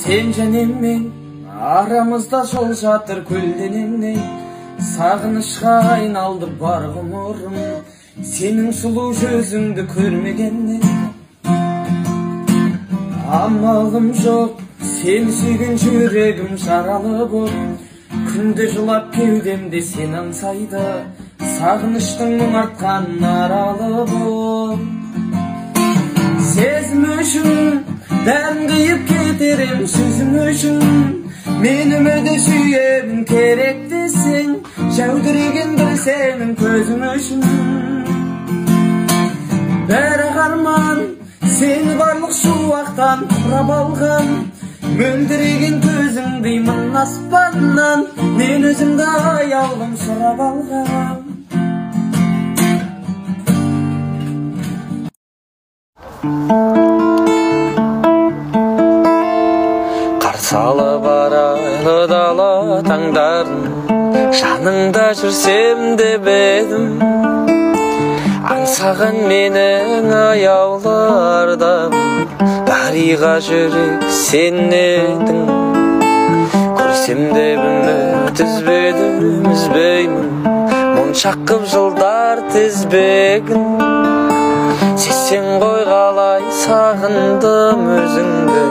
Sen және мен арамызда жол жатыр көлденеңнен, сағынышқа айналды бар ғұмырым, сенің сұлу жүзіңді көрмегеннен. Амалым жоқ, сен сүйген жүрегім жаралы боп, күнде жылап кеудемде сен аңсайды, сағыныштың мұң артқан аралы боп. Сезім үшін дәм қиып кетерем сөзім үшін, мен өмірді сүйемін керек десең, жәудіреген бір сенің көзім үшін. Бәрі арман, сені барлық шуақтан құрап алған, мөлдіреген көзіңді мың аспаннан, мен өзімді аяулым сұрап алғам. Қарсы алып арайлы дала таңдарын, жаныңда жүрсем деп едім, аңсаған менің аяулы ардағым, дариға жүрек сен едің. Көрсем де үміт үзбеймін, моншақ қып жылдар тізбегін. Сесен ғой қалай сағындым өзіңді,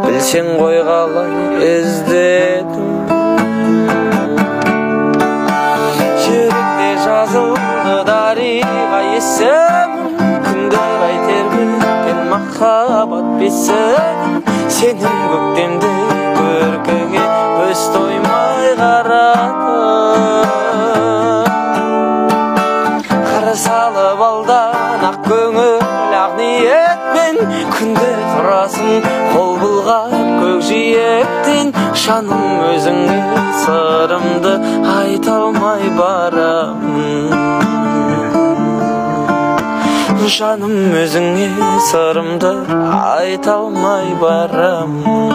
білсен ғой қалай іздедім. Жүректе жазылды дариға есімім, күндер ай тербеткен махаббат бесігін. Сенің көктемде көркіңе көз тоймай қарадым. Қара салып алдан ақ көңіл ақ ниетпен, күнде тұрасың қол бұлғап көкжиектен. Жаным өзіңе сырымды айта алмай барамын, жаным өзіңе сырымды айта алмай барамын.